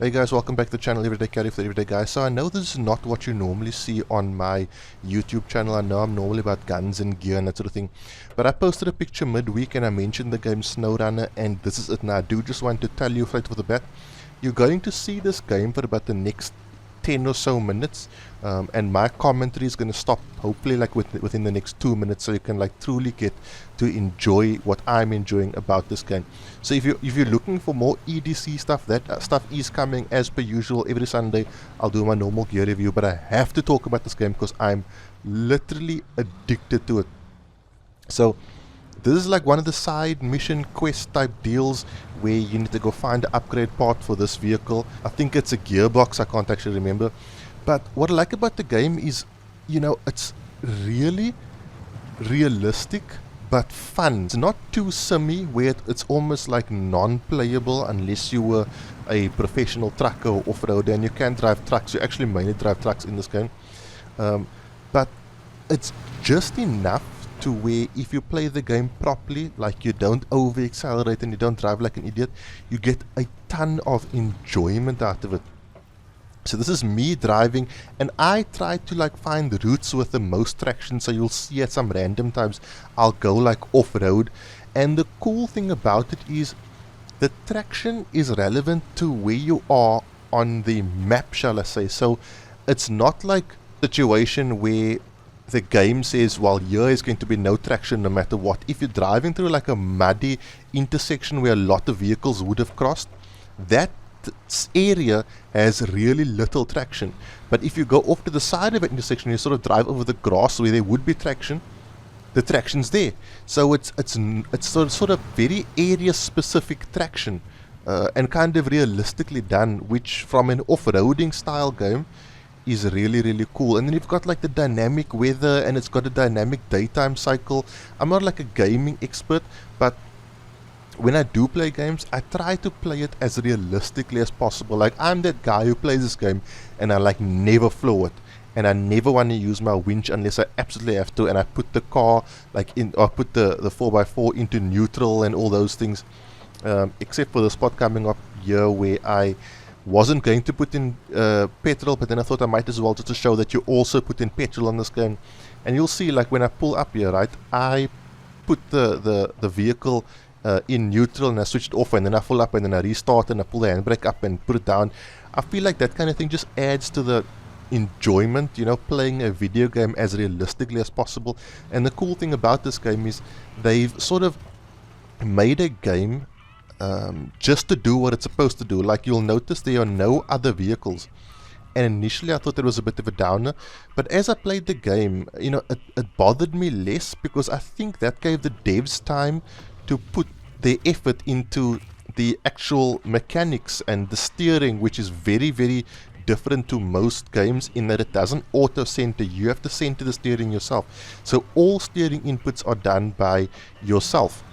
Hey guys, welcome back to the channel Everyday Carry for the Everyday Guy. So I know this is not what you normally see on my YouTube channel. I know I'm normally about guns and gear and that sort of thing. But I posted a picture midweek and I mentioned the game Snowrunner, and this is it now. I do just want to tell you right off the bat, you're going to see this game for about the next 10 or so minutes, and my commentary is going to stop hopefully like within the next 2 minutes, so you can like truly get to enjoy what I'm enjoying about this game. So if you're looking for more EDC stuff, that stuff is coming as per usual. Every Sunday I'll do my normal gear review, but I have to talk about this game because I'm literally addicted to it. So this is like one of the side mission quest type deals where you need to go find the upgrade part for this vehicle. I think it's a gearbox, I can't actually remember. But what I like about the game is, you know, it's really realistic but fun. It's not too simmy where it's almost like non-playable unless you were a professional trucker or off-roader, and you can drive trucks. You actually mainly drive trucks in this game. But it's just enough to where if you play the game properly, like you don't over accelerate and you don't drive like an idiot, you get a ton of enjoyment out of it. So this is me driving, and I try to like find the routes with the most traction. So you'll see at some random times I'll go like off-road, and the cool thing about it is the traction is relevant to where you are on the map, shall I say. So it's not like a situation where the game says, well, here is going to be no traction no matter what. If you're driving through like a muddy intersection where a lot of vehicles would have crossed, that area has really little traction. But if you go off to the side of an intersection, you sort of drive over the grass where there would be traction, the traction's there. So it's sort of very area specific traction, and kind of realistically done, which from an off-roading style game is really cool. And then you've got like the dynamic weather, and it's got a dynamic daytime cycle. I'm not like a gaming expert, but when I do play games, I try to play it as realistically as possible. Like, I'm that guy who plays this game and I like never floor it, and I never want to use my winch unless I absolutely have to, and I put the car like in, or put the 4x4 into neutral and all those things, except for the spot coming up here where I wasn't going to put in petrol, but then I thought I might as well, just to show that you also put in petrol on this game. And you'll see, like when I pull up here, right, I put the vehicle in neutral and I switched off, and then I pull up and then I restart and I pull the handbrake up and put it down. I feel like that kind of thing just adds to the enjoyment, you know, playing a video game as realistically as possible. And the cool thing about this game is they've sort of made a game just to do what it's supposed to do. Like, you'll notice there are no other vehicles, and initially I thought that was a bit of a downer, but as I played the game, you know, it bothered me less, because I think that gave the devs time to put their effort into the actual mechanics and the steering, which is very different to most games in that it doesn't auto center. You have to center the steering yourself, so all steering inputs are done by yourself,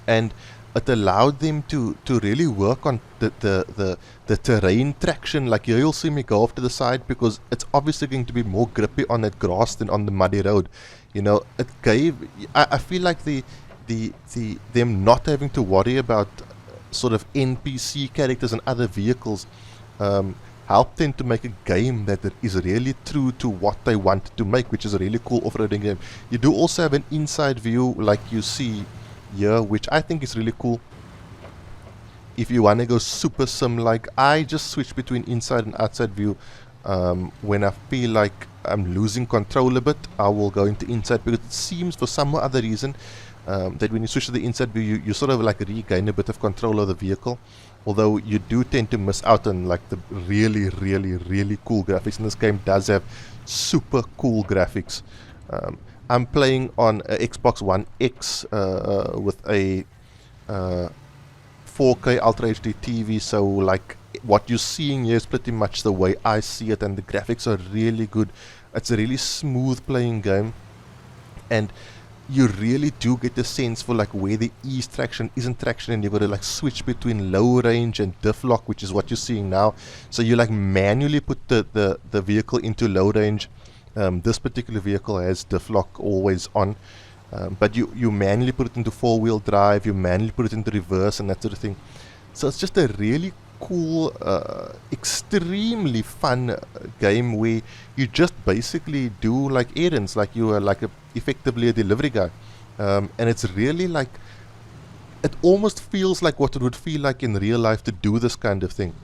and it allowed them to really work on the terrain traction. Like, here you'll see me go off to the side because it's obviously going to be more grippy on that grass than on the muddy road. You know, it gave, I feel like them not having to worry about sort of NPC characters and other vehicles helped them to make a game that is really true to what they wanted to make, which is a really cool off-roading game. You do also have an inside view like you see here, which I think is really cool. If you want to go super sim, like, I just switch between inside and outside view. When I feel like I'm losing control a bit, I will go into inside, because it seems for some other reason that when you switch to the inside view, you sort of like regain a bit of control of the vehicle, although you do tend to miss out on like the really cool graphics. And this game does have super cool graphics. I'm playing on a Xbox One X with a 4K Ultra HD TV, so like what you're seeing here is pretty much the way I see it, and the graphics are really good. It's a really smooth playing game, and you really do get the sense for like where the is traction, isn't traction, and you've got to like switch between low range and diff lock, which is what you're seeing now. So you like manually put the vehicle into low range. This particular vehicle has diff lock always on, but you manually put it into four-wheel drive, you manually put it into reverse and that sort of thing. So it's just a really cool, extremely fun game where you just basically do like errands, like you are like effectively a delivery guy, and it's really like, it almost feels like what it would feel like in real life to do this kind of thing.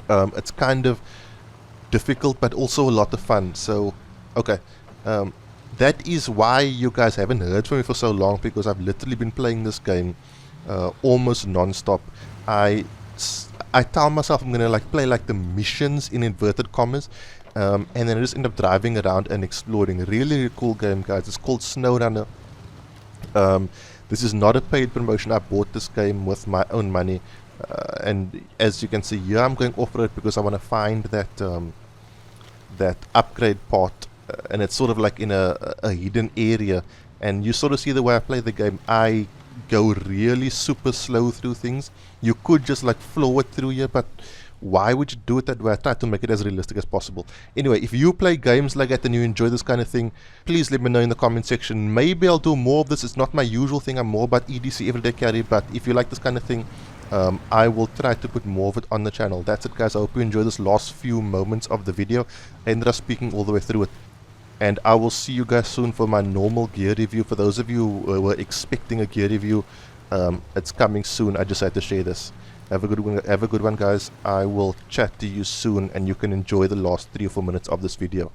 It's kind of difficult, but also a lot of fun. So, okay, um, that is why you guys haven't heard from me for so long, because I've literally been playing this game almost non-stop. I I tell myself I'm gonna like play like the missions in inverted commas, and then I just end up driving around and exploring. Really, really cool game, guys. It's called Snowrunner. Um, this is not a paid promotion. I bought this game with my own money, and as you can see here, I'm going off-road because I want to find that upgrade part, and it's sort of like in a hidden area. And you sort of see the way I play the game. I go really super slow through things. You could just like flow it through here, but why would you do it that way? I try to make it as realistic as possible. Anyway, if you play games like that and you enjoy this kind of thing, please let me know in the comment section. Maybe I'll do more of this. It's not my usual thing. I'm more about EDC, everyday carry, but if you like this kind of thing, I will try to put more of it on the channel. That's it, guys. I hope you enjoy this last few moments of the video. I ended up speaking all the way through it. And I will see you guys soon for my normal gear review. For those of you who were expecting a gear review, it's coming soon. I just had to share this. Have a good one, guys. I will chat to you soon, and you can enjoy the last 3 or 4 minutes of this video.